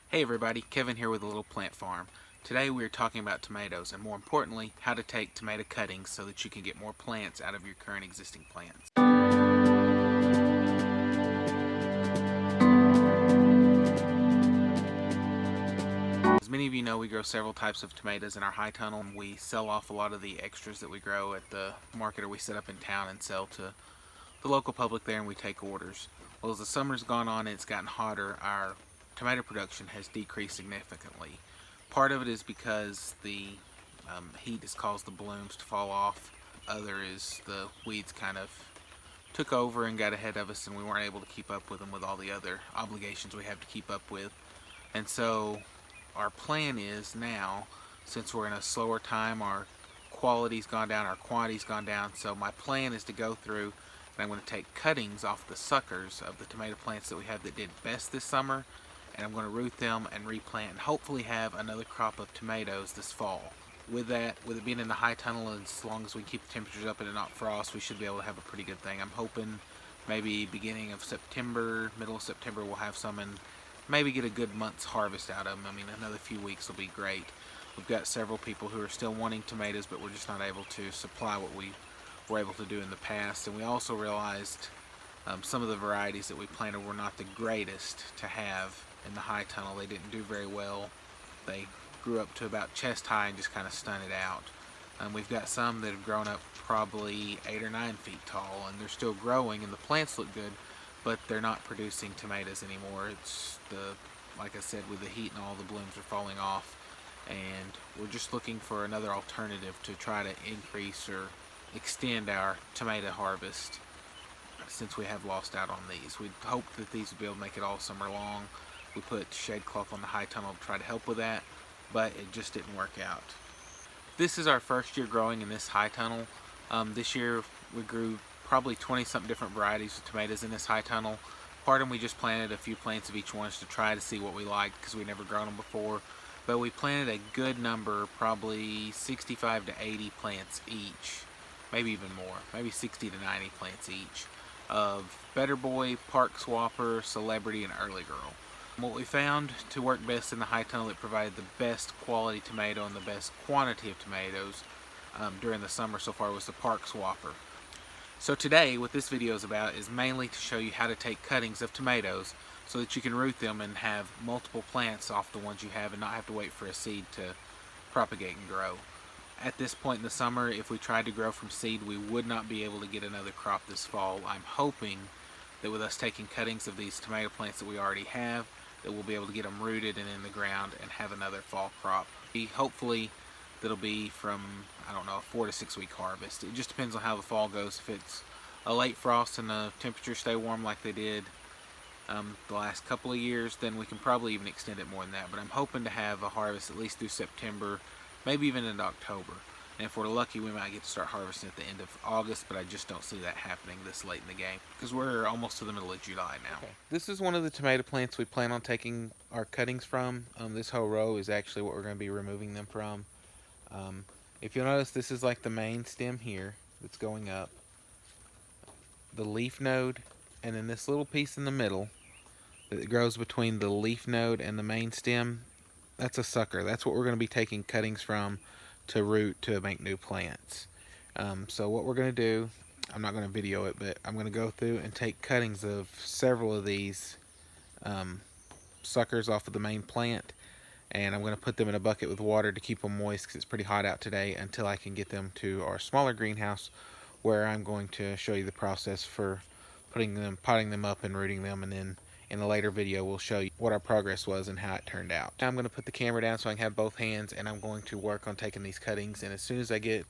Hey everybody, Kevin here with a Little Plant Farm. Today we are talking about tomatoes and more importantly, how to take tomato cuttings so that you can get more plants out of your current existing plants. As many of you know, we grow several types of tomatoes in our high tunnel. We sell off a lot of the extras that we grow at the market, or we set up in town and sell to the local public there, and we take orders. Well, as the summer's gone on and it's gotten hotter, our tomato production has decreased significantly. Part of it is because the heat has caused the blooms to fall off. Other is the weeds kind of took over and got ahead of us, and we weren't able to keep up with them with all the other obligations we have to keep up with. And so our plan is now, since we're in a slower time, our quality's gone down, our quantity's gone down. So my plan is to go through and I'm going to take cuttings off the suckers of the tomato plants that we have that did best this summer, and I'm going to root them and replant and hopefully have another crop of tomatoes this fall. With that, with it being in the high tunnel, as long as we keep the temperatures up and it not frost, we should be able to have a pretty good thing. I'm hoping maybe beginning of September, middle of September, we'll have some and maybe get a good month's harvest out of them. I mean, another few weeks will be great. We've got several people who are still wanting tomatoes, but we're just not able to supply what we were able to do in the past. And we also realized some of the varieties that we planted were not the greatest to have in the high tunnel. They didn't do very well. They grew up to about chest high and just kind of stunted out. We've got some that have grown up probably 8 or 9 feet tall, and they're still growing and the plants look good, but they're not producing tomatoes anymore. It's like I said, with the heat and all, the blooms are falling off, and we're just looking for another alternative to try to increase or extend our tomato harvest since we have lost out on these. We'd hoped that these would be able to make it all summer long. We put shade cloth on the high tunnel to try to help with that, but it just didn't work out. This is our first year growing in this high tunnel. This year we grew probably 20 something different varieties of tomatoes in this high tunnel. Part of them we just planted a few plants of each one to try to see what we liked because we'd never grown them before. But we planted a good number, probably 65 to 80 plants each, maybe even more, maybe 60 to 90 plants each, of Better Boy, Park Swapper, Celebrity, and Early Girl. What we found to work best in the high tunnel that provided the best quality tomato and the best quantity of tomatoes during the summer so far was the Park Swapper. So today, what this video is about is mainly to show you how to take cuttings of tomatoes so that you can root them and have multiple plants off the ones you have and not have to wait for a seed to propagate and grow. At this point in the summer, if we tried to grow from seed, we would not be able to get another crop this fall. I'm hoping that with us taking cuttings of these tomato plants that we already have, that we'll be able to get them rooted and in the ground and have another fall crop. Hopefully that'll be from, I don't know, a 4 to 6 week harvest. It just depends on how the fall goes. If it's a late frost and the temperatures stay warm like they did the last couple of years, then we can probably even extend it more than that. But I'm hoping to have a harvest at least through September, maybe even into October. And if we're lucky, we might get to start harvesting at the end of August, but I just don't see that happening this late in the game because we're almost to the middle of July now. Okay. This is one of the tomato plants we plan on taking our cuttings from. This whole row is actually what we're going to be removing them from. If you'll notice, this is like the main stem here that's going up, the leaf node, and then this little piece in the middle that grows between the leaf node and the main stem, that's a sucker. That's what we're going to be taking cuttings from to root to make new plants. So what we're going to do, I'm not going to video it, but I'm going to go through and take cuttings of several of these suckers off of the main plant, and I'm going to put them in a bucket with water to keep them moist because it's pretty hot out today, until I can get them to our smaller greenhouse where I'm going to show you the process for potting them up and rooting them, and then in a later video we'll show you what our progress was and how it turned out. Now I'm going to put the camera down so I can have both hands, and I'm going to work on taking these cuttings, and as soon as I get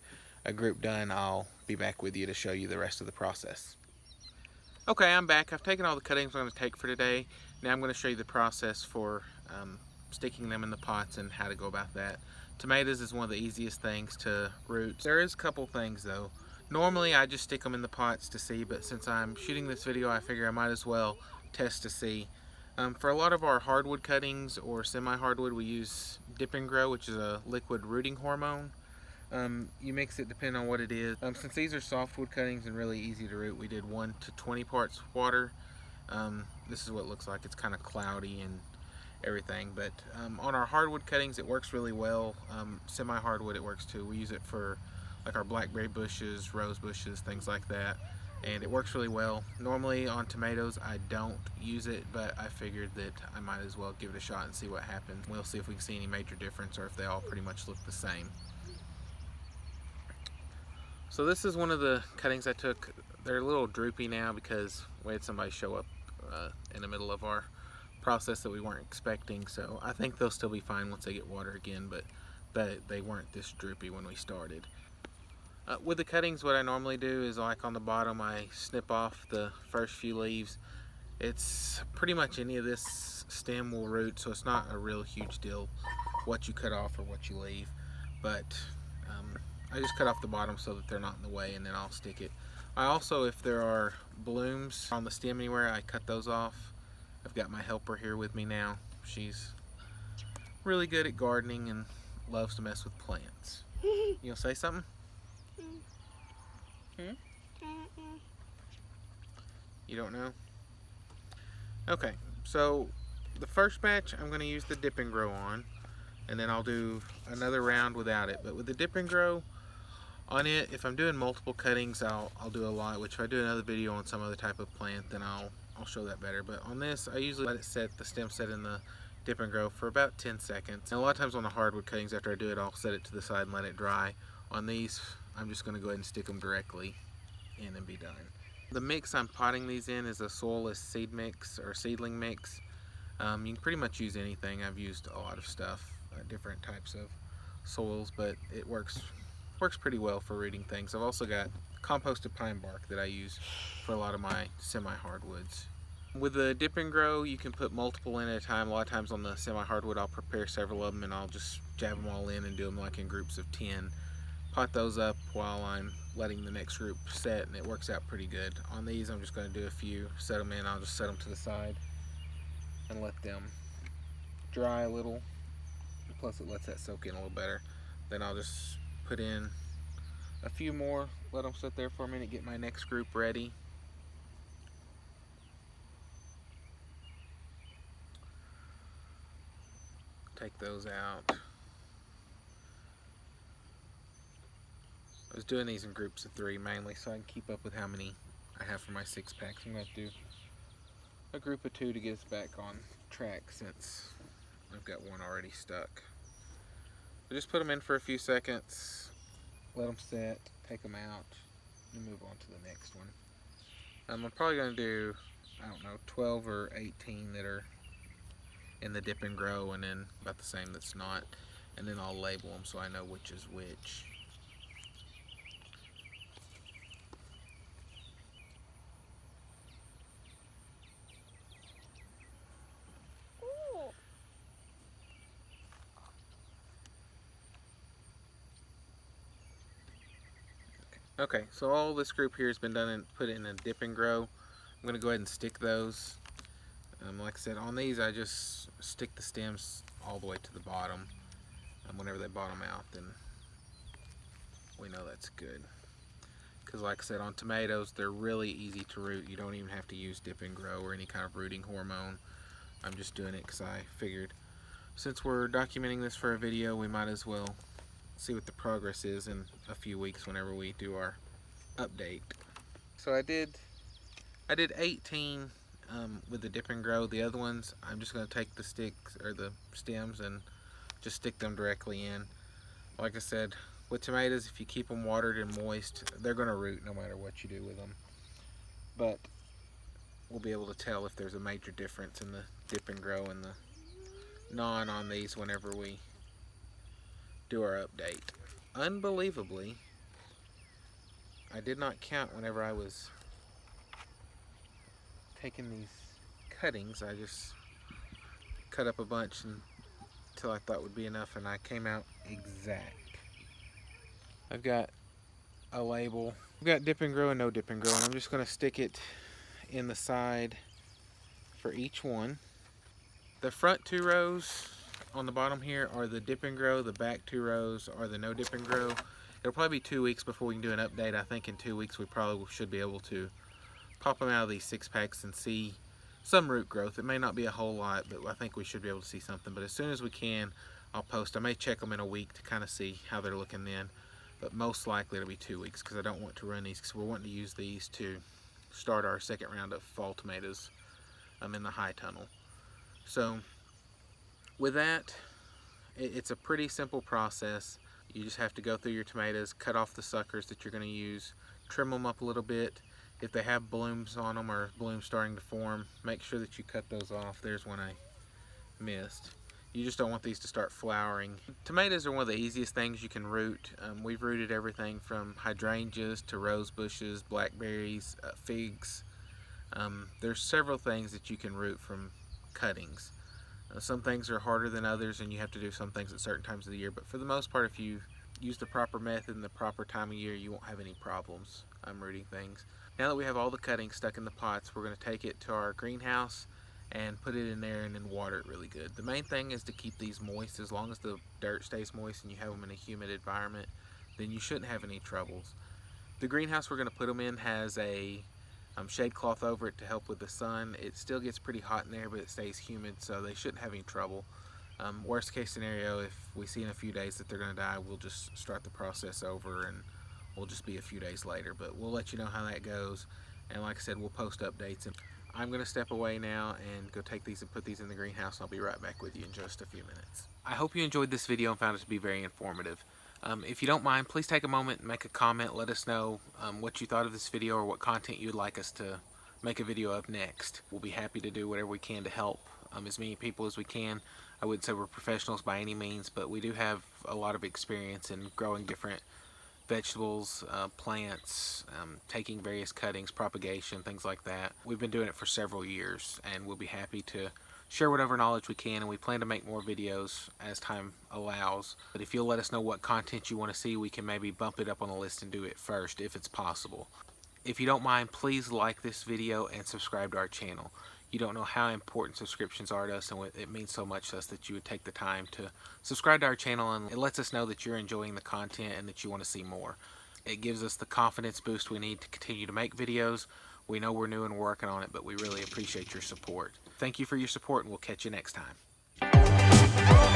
a group done, I'll be back with you to show you the rest of the process. Okay, I'm back. I've taken all the cuttings I'm going to take for today. Now I'm going to show you the process for sticking them in the pots and how to go about that. Tomatoes is one of the easiest things to root. There is a couple things though. Normally I just stick them in the pots to see, but since I'm shooting this video, I figure I might as well test to see. For a lot of our hardwood cuttings or semi-hardwood, we use Dip and Grow, which is a liquid rooting hormone. You mix it depending on what it is. Since these are softwood cuttings and really easy to root, we did 1 to 20 parts water. This is what it looks like. It's kind of cloudy and everything. But on our hardwood cuttings, it works really well. Semi-hardwood, it works too. We use it for like our blackberry bushes, rose bushes, things like that, and it works really well. Normally on tomatoes I don't use it, but I figured that I might as well give it a shot and see what happens. We'll see if we can see any major difference or if they all pretty much look the same. So this is one of the cuttings I took. They're a little droopy now because we had somebody show up in the middle of our process that we weren't expecting, so I think they'll still be fine once they get water again, but they weren't this droopy when we started. With the cuttings, what I normally do is, like on the bottom, I snip off the first few leaves. It's pretty much any of this stem will root, so it's not a real huge deal what you cut off or what you leave, but I just cut off the bottom so that they're not in the way, and then I'll stick it. I also, if there are blooms on the stem anywhere, I cut those off. I've got my helper here with me now. She's really good at gardening and loves to mess with plants. You'll say something? You don't know? Okay, so the first batch I'm going to use the Dip and Grow on, and then I'll do another round without it. But with the Dip and Grow on it, if I'm doing multiple cuttings, I'll do a lot, which if I do another video on some other type of plant, then I'll show that better. But on this, I usually let it set, the stem set in the Dip and Grow for about 10 seconds. And a lot of times on the hardwood cuttings, after I do it, I'll set it to the side and let it dry. On these, I'm just going to go ahead and stick them directly in and be done. The mix I'm potting these in is a soilless seed mix or seedling mix. You can pretty much use anything. I've used a lot of stuff, different types of soils, but it works pretty well for rooting things. I've also got composted pine bark that I use for a lot of my semi-hardwoods. With the Dip and Grow, you can put multiple in at a time. A lot of times on the semi-hardwood, I'll prepare several of them and I'll just jab them all in and do them like in groups of 10. Pot those up while I'm letting the next group set, and it works out pretty good. On these, I'm just going to do a few, set them in. I'll just set them to the side and let them dry a little. Plus it lets that soak in a little better. Then I'll just put in a few more, let them sit there for a minute, get my next group ready. Take those out. I was doing these in groups of 3 mainly so I can keep up with how many I have for my 6 packs. I'm going to do a group of 2 to get us back on track since I've got one already stuck. So just put them in for a few seconds, let them set, take them out, and move on to the next one. I'm probably going to do, I don't know, 12 or 18 that are in the Dip and Grow, and then about the same that's not, and then I'll label them so I know which is which. Okay, so all this group here has been done and put in a Dip and Grow. I'm going to go ahead and stick those. Like I said, on these I just stick the stems all the way to the bottom. And whenever they bottom out, then we know that's good. Because like I said, on tomatoes, they're really easy to root. You don't even have to use Dip and Grow or any kind of rooting hormone. I'm just doing it because I figured since we're documenting this for a video, we might as well see what the progress is in a few weeks whenever we do our update. So I did 18 with the Dip and Grow. The other ones, I'm just going to take the sticks or the stems and just stick them directly in. Like I said, with tomatoes, if you keep them watered and moist, they're going to root no matter what you do with them. But we'll be able to tell if there's a major difference in the Dip and Grow and the non on these whenever we do our update. Unbelievably, I did not count whenever I was taking these cuttings. I just cut up a bunch until I thought would be enough, and I came out exact. I've got a label. I've got Dip and Grow and no Dip and Grow, and I'm just going to stick it in the side for each one. The front 2 rows on the bottom here are the Dip and Grow. The back 2 rows are the no Dip and Grow. It'll probably be 2 weeks before we can do an update. I think in 2 weeks we probably should be able to pop them out of these 6 packs and see some root growth. It may not be a whole lot, but I think we should be able to see something. But as soon as we can, I'll post. I may check them in a week to kind of see how they're looking then, but most likely it'll be 2 weeks because I don't want to run these, because we're wanting to use these to start our second round of fall tomatoes in the high tunnel. So with that, it's a pretty simple process. You just have to go through your tomatoes, cut off the suckers that you're going to use, trim them up a little bit. If they have blooms on them or blooms starting to form, make sure that you cut those off. There's one I missed. You just don't want these to start flowering. Tomatoes are one of the easiest things you can root. We've rooted everything from hydrangeas to rose bushes, blackberries, figs. There's several things that you can root from cuttings. Some things are harder than others, and you have to do some things at certain times of the year, but for the most part, if you use the proper method in the proper time of year, you won't have any problems rooting things. Now that we have all the cuttings stuck in the pots, we're going to take it to our greenhouse and put it in there and then water it really good. The main thing is to keep these moist. As long as the dirt stays moist and you have them in a humid environment, then you shouldn't have any troubles. The greenhouse we're going to put them in has a shade cloth over it to help with the sun. It still gets pretty hot in there, but it stays humid, so they shouldn't have any trouble. Worst case scenario, if we see in a few days that they're going to die, we'll just start the process over and we'll just be a few days later. But we'll let you know how that goes, and like I said, we'll post updates. I'm going to step away now and go take these and put these in the greenhouse. I'll be right back with you in just a few minutes. I hope you enjoyed this video and found it to be very informative. If you don't mind, please take a moment and make a comment. Let us know what you thought of this video or what content you'd like us to make a video of next. We'll be happy to do whatever we can to help as many people as we can. I wouldn't say we're professionals by any means, but we do have a lot of experience in growing different vegetables, plants, taking various cuttings, propagation, things like that. We've been doing it for several years, and we'll be happy to share whatever knowledge we can, and we plan to make more videos as time allows. But if you'll let us know what content you want to see, we can maybe bump it up on the list and do it first if it's possible. If you don't mind, please like this video and subscribe to our channel. You don't know how important subscriptions are to us, and it means so much to us that you would take the time to subscribe to our channel, and it lets us know that you're enjoying the content and that you want to see more. It gives us the confidence boost we need to continue to make videos. We know we're new and working on it, but we really appreciate your support. Thank you for your support, and we'll catch you next time.